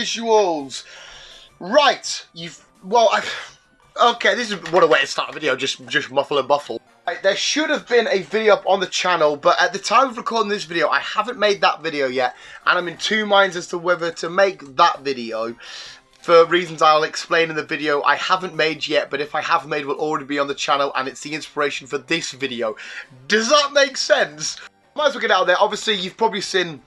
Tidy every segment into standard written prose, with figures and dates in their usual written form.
visuals. Right, okay, this is what a way to start a video, just muffle and buffle. Right, there should have been a video up on the channel, but at the time of recording this video, I haven't made that video yet, and I'm in two minds as to whether to make that video. For reasons I'll explain in the video I haven't made yet, but if I have made, will already be on the channel, and it's the inspiration for this video. Does that make sense? Might as well get out there. Obviously, you've probably seen,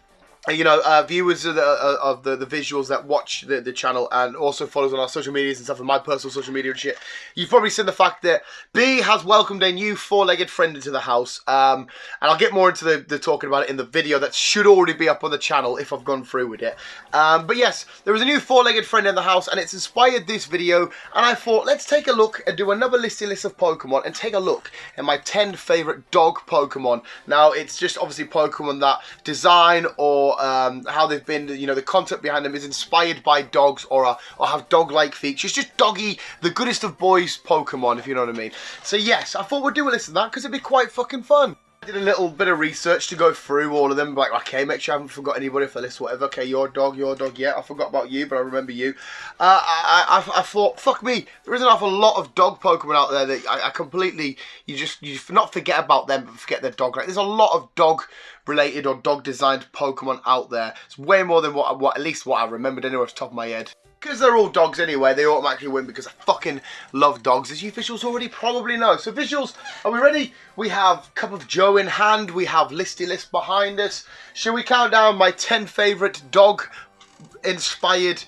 you know, viewers of the visuals that watch the channel and also follows on our social medias and stuff, and my personal social media and shit. You've probably seen the fact that B has welcomed a new four-legged friend into the house, and I'll get more into the talking about it in the video that should already be up on the channel if I've gone through with it. But yes, there is a new four-legged friend in the house, and it's inspired this video, and I thought, let's take a look and do another list of Pokemon and take a look at my 10 favourite dog Pokemon. Now, it's just obviously Pokemon that design or how they've been, you know, the concept behind them is inspired by dogs or have dog-like features. Just doggy, the goodest of boys Pokemon, if you know what I mean. So yes, I thought we'd do a list of that because it'd be quite fucking fun. I did a little bit of research to go through all of them, like, okay, make sure I haven't forgot anybody for the list, whatever. Okay, your dog, yeah, I forgot about you, but I remember you. I thought, fuck me, there is an awful lot of dog Pokemon out there that I completely, you not forget about them, but forget their dog. Right? There's a lot of dog-related or dog-designed Pokemon out there. It's way more than what at least what I remembered anyway off the top of my head. Because they're all dogs anyway, they automatically win because I fucking love dogs, as you visuals already probably know. So visuals, are we ready? We have Cup of Joe in hand, we have Listy List behind us. Shall we count down my 10 favourite dog-inspired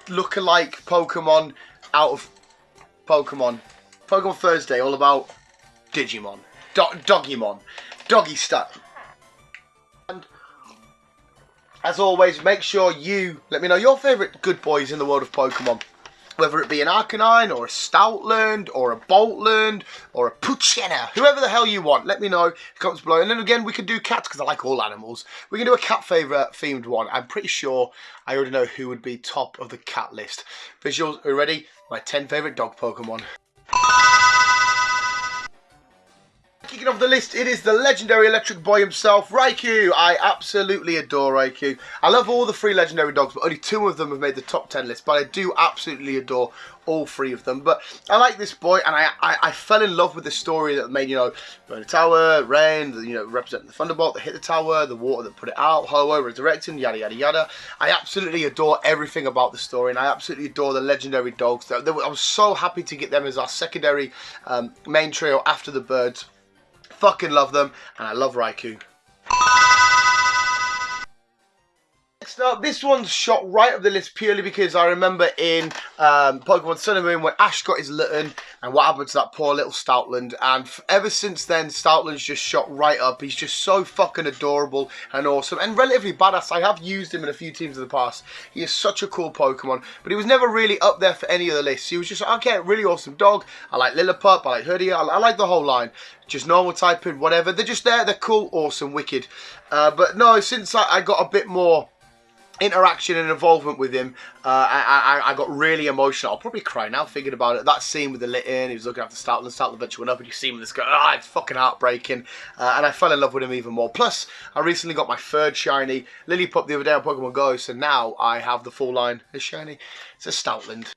look-alike Pokemon out of Pokemon? Pokemon Thursday, all about Digimon. Doggymon. Doggy stuff. And as always, make sure you let me know your favourite good boys in the world of Pokemon. Whether it be an Arcanine, or a Stoutland, or a Boltland, or a Poochyena. Whoever the hell you want, let me know in the comments below. And then again, we can do cats, because I like all animals. We can do a cat favourite themed one. I'm pretty sure I already know who would be top of the cat list. Visuals, are you ready? My 10 favourite dog Pokemon. Kicking off the list, it is the legendary electric boy himself, Riku. I absolutely adore Riku. I love all the three legendary dogs, but only 2 of them have made the top 10 list. But I do absolutely adore all 3 of them. But I like this boy, and I fell in love with the story that made, you know, burn the tower, rain, you know, representing the thunderbolt that hit the tower, the water that put it out, Ho-Oh resurrecting, yada yada yada. I absolutely adore everything about the story, and I absolutely adore the legendary dogs. I was so happy to get them as our secondary main trio after the birds. Fucking love them, and I love Riku. Next up, this one's shot right up the list purely because I remember in Pokemon Sun and Moon when Ash got his Litten and what happened to that poor little Stoutland, and ever since then Stoutland's just shot right up. He's just so fucking adorable and awesome and relatively badass. I have used him in a few teams in the past. He is such a cool Pokemon, but he was never really up there for any of the lists. He was just, okay, really awesome dog. I like Lillipup, I like Hoodie, I like the whole line. Just normal typing, whatever. They're just there, they're cool, awesome, wicked. But no, since I got a bit more interaction and involvement with him, I got really emotional. I'll probably cry now thinking about it. That scene with the Litten, he was looking after Stoutland eventually went up, and you see him with this guy, it's fucking heartbreaking. And I fell in love with him even more. Plus, I recently got my 3rd shiny Lillipup the other day on Pokemon Go, so now I have the full line. It's shiny. It's a Stoutland.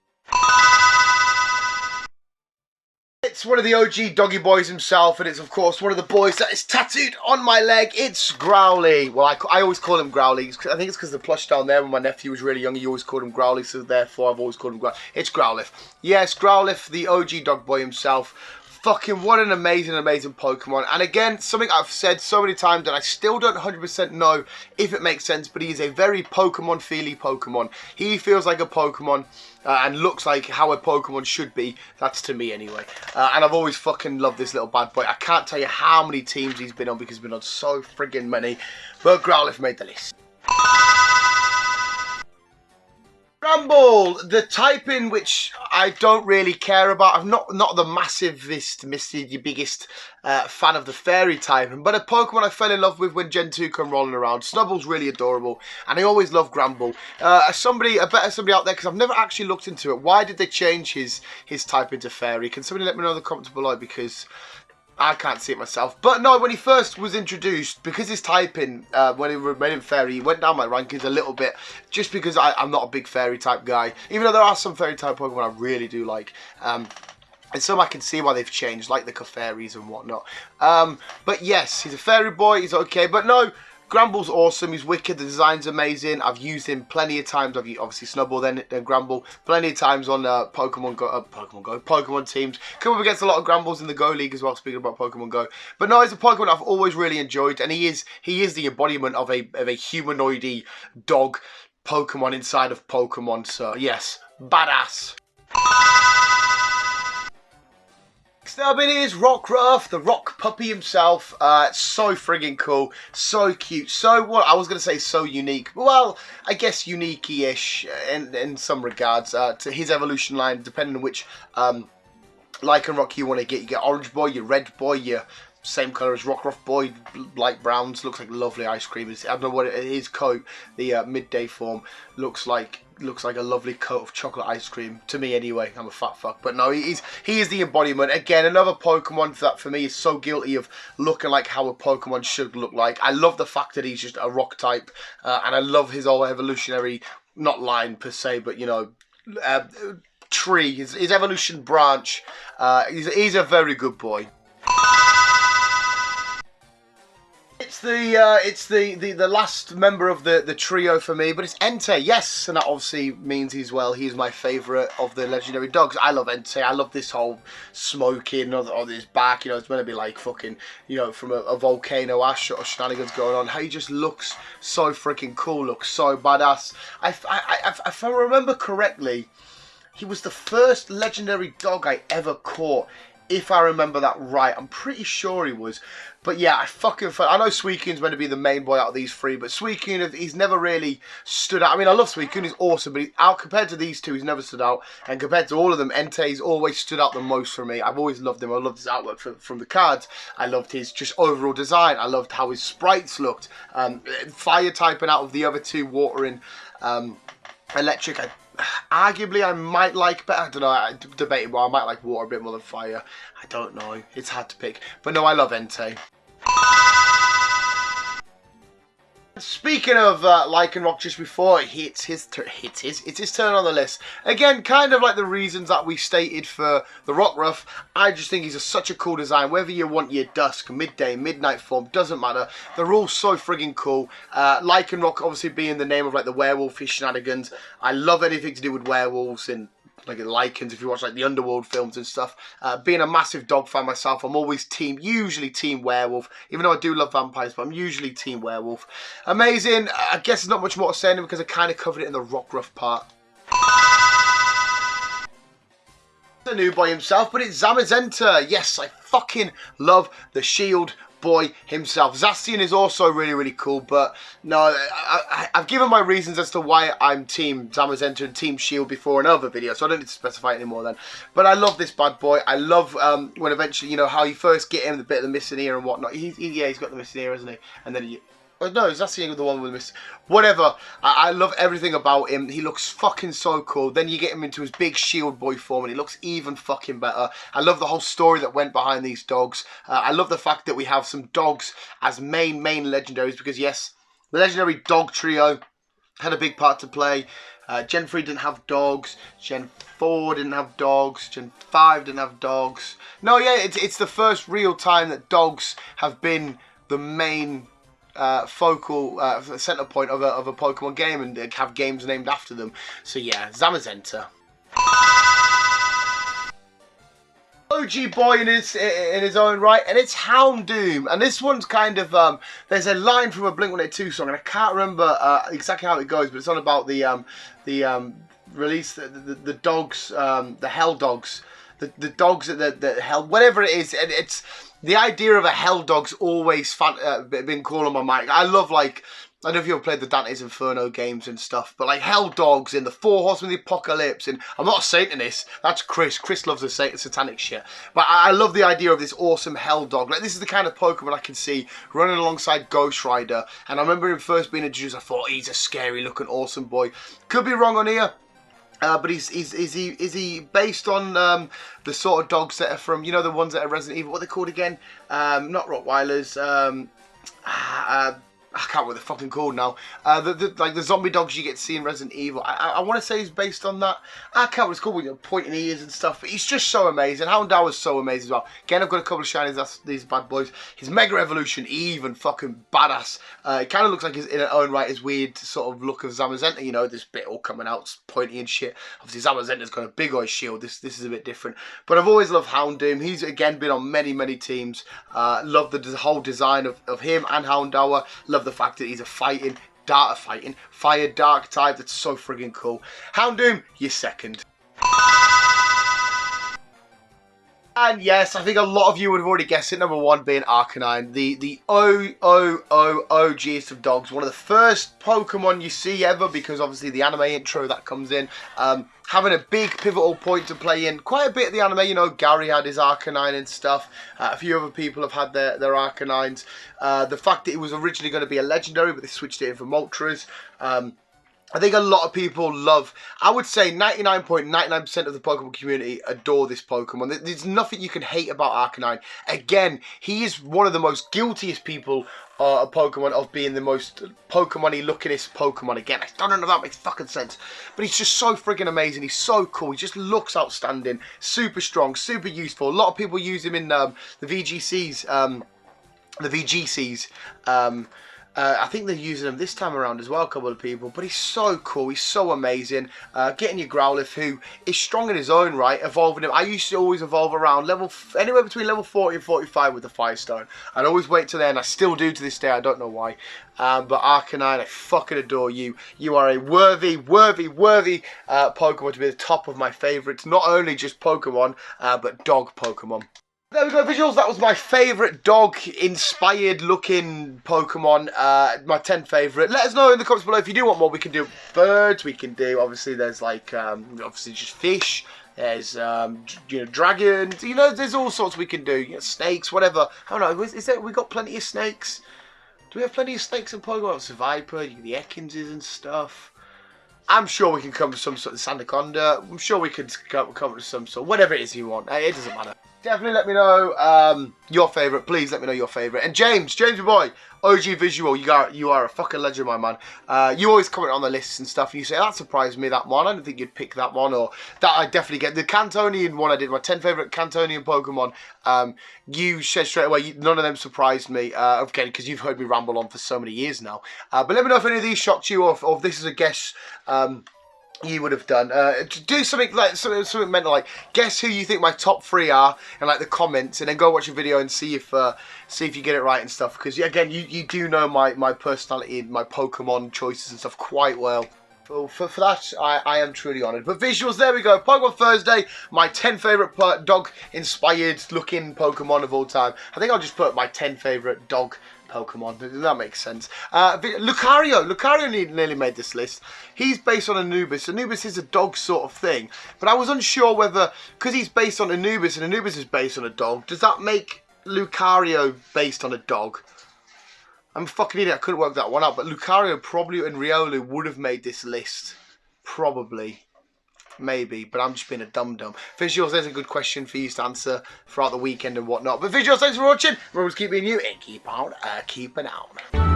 It's one of the OG doggy boys himself, and it's of course one of the boys that is tattooed on my leg. It's Growly. Well, I always call him Growly. I think it's because the plush down there when my nephew was really young, he always called him Growly, so therefore I've always called him Growly. It's Growlithe. Yes, Growlithe, the OG dog boy himself. Fucking what an amazing, amazing Pokemon. And again, something I've said so many times and I still don't 100% know if it makes sense, but he is a very Pokemon-feely Pokemon. He feels like a Pokemon and looks like how a Pokemon should be. That's to me anyway. And I've always fucking loved this little bad boy. I can't tell you how many teams he's been on because he's been on so friggin' many. But Growlithe made the list. Gramble, the typing which I don't really care about. I'm not the massivest, the biggest fan of the fairy typing, but a Pokemon I fell in love with when Gen 2 come rolling around. Snubble's really adorable, and I always love Gramble. I bet somebody out there, because I've never actually looked into it. Why did they change his type into fairy? Can somebody let me know in the comments below, because I can't see it myself. But no, when he first was introduced, because his typing, when he made him fairy, he went down my rankings a little bit, just because I'm not a big fairy type guy. Even though there are some fairy type Pokemon I really do like. And some I can see why they've changed, like the Clefairies and whatnot. But yes, he's a fairy boy, he's okay. But no, Gramble's awesome, he's wicked, the design's amazing. I've used him plenty of times. I've used, obviously, Snubbull, then Gramble, plenty of times on Pokemon teams. Come up against a lot of Grambles in the Go League as well, speaking about Pokemon Go. But no, he's a Pokemon I've always really enjoyed, and he is the embodiment of a humanoid-y dog Pokemon inside of Pokemon, so yes, badass. Next up it is Rockruff, the rock puppy himself. So friggin' cool, so cute, so, what I was going to say so unique. Well, I guess unique-ish in some regards to his evolution line, depending on which Lycanroc you want to get. You get Orange Boy, your Red Boy, your same colour as Rockruff Boy, light browns, looks like lovely ice cream. I don't know what his coat, the midday form, looks like a lovely coat of chocolate ice cream to me anyway. I'm a fat fuck, but no, he is the embodiment. Again, another Pokemon that for me is so guilty of looking like how a Pokemon should look like. I love the fact that he's just a rock type, and I love his whole evolutionary, not line per se, but you know, tree, his evolution branch. He's a very good boy. It's the last member of the trio for me, but it's Entei, yes, and that obviously means he's my favourite of the legendary dogs. I love Entei. I love this whole smoking on his back. You know, it's meant to be like fucking, you know, from a volcano ash or shenanigans going on. How he just looks so freaking cool, looks so badass. If I remember correctly, he was the first legendary dog I ever caught. If I remember that right, I'm pretty sure he was. But yeah, I know Suicune's meant to be the main boy out of these three, but Suicune, he's never really stood out. I mean, I love Suicune, he's awesome, but compared to these two, he's never stood out. And compared to all of them, Entei's always stood out the most for me. I've always loved him. I loved his artwork from the cards. I loved his just overall design. I loved how his sprites looked. Fire typing out of the other two, water and electric. Arguably, I might like better. I don't know. I debated. Well, I might like water a bit more than fire. I don't know. It's hard to pick. But no, I love Entei. Speaking of Lycanroc, just before it's his turn on the list. Again, kind of like the reasons that we stated for the Rockruff. I just think he's such a cool design. Whether you want your dusk, midday, midnight form, doesn't matter. They're all so friggin' cool. Lycanroc obviously being the name of like the werewolf shenanigans. I love anything to do with werewolves and like Lycans, if you watch like the Underworld films and stuff. Being a massive dog fan myself, I'm always usually team werewolf, even though I do love vampires, but I'm usually team werewolf. Amazing. I guess there's not much more to say because I kind of covered it in the Rockruff part. The new boy himself, but it's Zamazenta. Yes, I fucking love the shield boy himself. Zacian is also really cool, but no, I've given my reasons as to why I'm team Zamazenta and team Shield before in other videos, so I don't need to specify it anymore then. But I love this bad boy. I love when eventually, you know, how you first get him, the bit of the missing ear and whatnot. Yeah, he's got the missing ear, hasn't he? And then oh, no, Zacian the one with the missing... Whatever. I love everything about him. He looks fucking so cool. Then you get him into his big shield boy form and he looks even fucking better. I love the whole story that went behind these dogs. I love the fact that we have some dogs as main legendaries because, yes, the legendary dog trio had a big part to play. Gen 3 didn't have dogs. Gen 4 didn't have dogs. Gen 5 didn't have dogs. No, yeah, it's the first real time that dogs have been the main... focal center point of a Pokemon game and have games named after them. So yeah, Zamazenta. OG boy in his own right, and it's Hound Doom. And this one's kind of there's a line from a Blink-182 song, and I can't remember exactly how it goes, but it's on about the release the dogs, the hell dogs, the dogs that the hell, whatever it is, and it's. The idea of a hell dog's always been cool on my mind. I love, like, I don't know if you've ever played the Dante's Inferno games and stuff, but like hell dogs and the Four Horsemen of the Apocalypse, and I'm not a Satanist, that's Chris. Chris loves the satanic shit. But I love the idea of this awesome hell dog. Like, this is the kind of Pokemon I can see running alongside Ghost Rider. And I remember him first being introduced, I thought, he's a scary looking awesome boy. Could be wrong on here. But is he based on the sort of dogs that are from, you know, the ones that are Resident Evil? What are they called again? Not Rottweilers. I can't remember what they're fucking called now. Like the zombie dogs you get to see in Resident Evil. I want to say he's based on that. I can't remember what it's called with your pointing ears and stuff. But he's just so amazing. Hound Doom is so amazing as well. Again, I've got a couple of shinies. That's these bad boys. His Mega Evolution, even fucking badass. It kind of looks like his in its own right, his weird sort of look of Zamazenta. You know, this bit all coming out, pointy and shit. Obviously, Zamazenta's got a big old shield. This is a bit different. But I've always loved Hound Doom. He's again been on many teams. Love the whole design of him and Hound Doom. Love the fact that he's a fire dark type. That's so friggin' cool. Hound Doom, you're second. And yes, I think a lot of you would have already guessed it. Number one being Arcanine, the OGest of dogs. One of the first Pokemon you see ever, because obviously the anime intro that comes in. Having a big pivotal point to play in quite a bit of the anime. You know, Gary had his Arcanine and stuff. A few other people have had their Arcanines. The fact that it was originally going to be a legendary, but they switched it in for Moltres. I think a lot of people love, I would say 99.99% of the Pokemon community adore this Pokemon. There's nothing you can hate about Arcanine. Again, he is one of the most guiltiest people a Pokemon of being the most Pokemon-y lookingest Pokemon. Again, I don't know if that makes fucking sense, but he's just so friggin' amazing. He's so cool. He just looks outstanding. Super strong, super useful. A lot of people use him in the VGCs. I think they're using him this time around as well, a couple of people. But he's so cool. He's so amazing. Getting your Growlithe, who is strong in his own right, evolving him. I used to always evolve around anywhere between level 40 and 45 with the Firestone. I'd always wait till then. I still do to this day. I don't know why. But Arcanine, I fucking adore you. You are a worthy Pokemon to be the top of my favourites. Not only just Pokemon, but dog Pokemon. There we go, visuals. That was my favourite dog-inspired looking Pokemon. My 10 favourite. Let us know in the comments below if you do want more. We can do birds. We can do, obviously, there's like, obviously just fish. There's, you know, dragons. You know, there's all sorts we can do. You know, snakes, whatever. I don't know. Is there, we got plenty of snakes? Do we have plenty of snakes in Pokemon? It's a Viper, the Ekinses and stuff. I'm sure we can come to some sort of Sandaconda. I'm sure we could come to some sort, whatever it is you want. It doesn't matter. Definitely let me know your favourite. Please let me know your favourite. And James, my boy, OG Visual, you are a fucking legend, my man. You always comment on the lists and stuff, and you say, that surprised me, that one. I didn't think you'd pick that one, or that I definitely get. The Cantonian one I did, my 10 favourite Cantonian Pokemon, you said straight away, none of them surprised me, again, because you've heard me ramble on for so many years now. But let me know if any of these shocked you, or if this is a guess you would have done. Do something like something mental, like guess who you think my top 3 are, and like the comments, and then go watch a video and see if you get it right and stuff. Because again, you do know my personality and my Pokemon choices and stuff quite well. For that, I am truly honoured. But visuals, there we go. Pokemon Thursday, my 10 favourite dog-inspired looking Pokemon of all time. I think I'll just put my 10 favourite dog Pokemon. That makes sense. Lucario nearly made this list. He's based on Anubis. Anubis is a dog sort of thing. But I was unsure whether, because he's based on Anubis and Anubis is based on a dog, does that make Lucario based on a dog? I'm a fucking idiot. I couldn't work that one out. But Lucario probably and Riolu would have made this list. Probably. Maybe, but I'm just being a dum-dum. Visuals, there's a good question for you to answer throughout the weekend and whatnot. But Visuals, thanks for watching. Remember to keep being you and keep on keeping on.